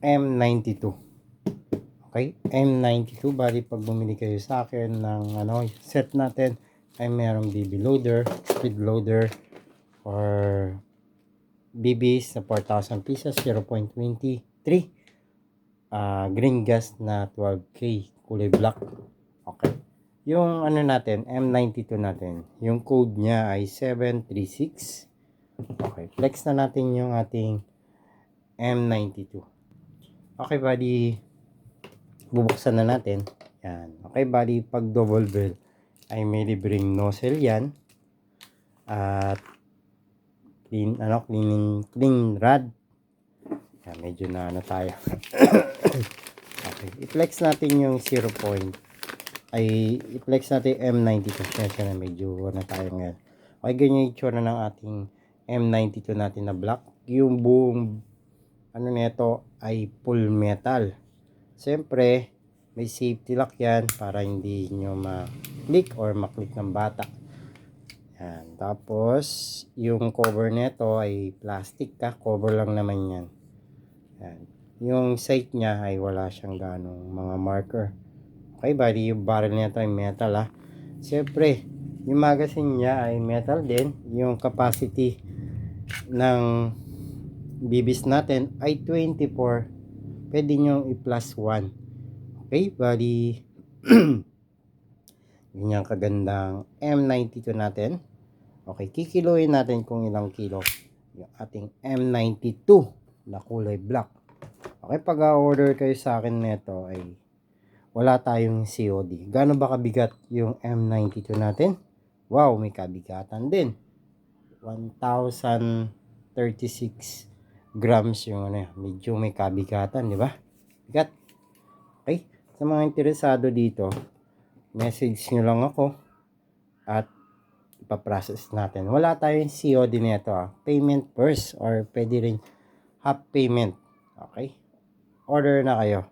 M92. Okay, M92. Bali pag bumili kayo sa akin ng set natin ay merong BB loader, speed loader, or BBs na 4,000 pieces, 0.23, green gas na 12K, kulay black. Okay, yung natin, M92 natin, yung code niya ay 736. Okay, flex na natin yung ating M92. Okay buddy, bubuksan na natin. Yan. Okay buddy, pag double bell ay may libreng nozzle yan. At clean rod. Yan, medyo na tayo. Okay, i-flex natin yung 0. I-flex natin M92. Kaya medyo na tayo ngayon. Okay, ganyan yung itsura ng ating M92 natin na black. Yung buong nito ay full metal. Siyempre, may safety lock yan para hindi nyo ma-click or ma-click ng bata. Yan. Tapos, yung cover nito ay plastic cover lang naman yan. Yan. Yung sight niya ay wala siyang ganong mga marker. Okay, bali yung barrel nito ay metal Siyempre, yung magazine niya ay metal din. Yung capacity ng BBs natin ay 24. Pwede nyo i-plus 1. Okay, bali ganyan kagandang M92 natin. Okay, kikiluin natin kung ilang kilo yung ating M92 na kulay black. Okay, pag-order kayo sa akin nito ay wala tayong COD. Gaano ba kabigat yung M92 natin? Wow, may kabigatan din. 1,036 grams yung medyo may kabigatan, di ba? Bigat. Okay, sa mga interesado dito, message nyo lang ako at ipaprocess natin. Wala tayong COD nito payment first or pwede rin half payment. Okay, order na kayo.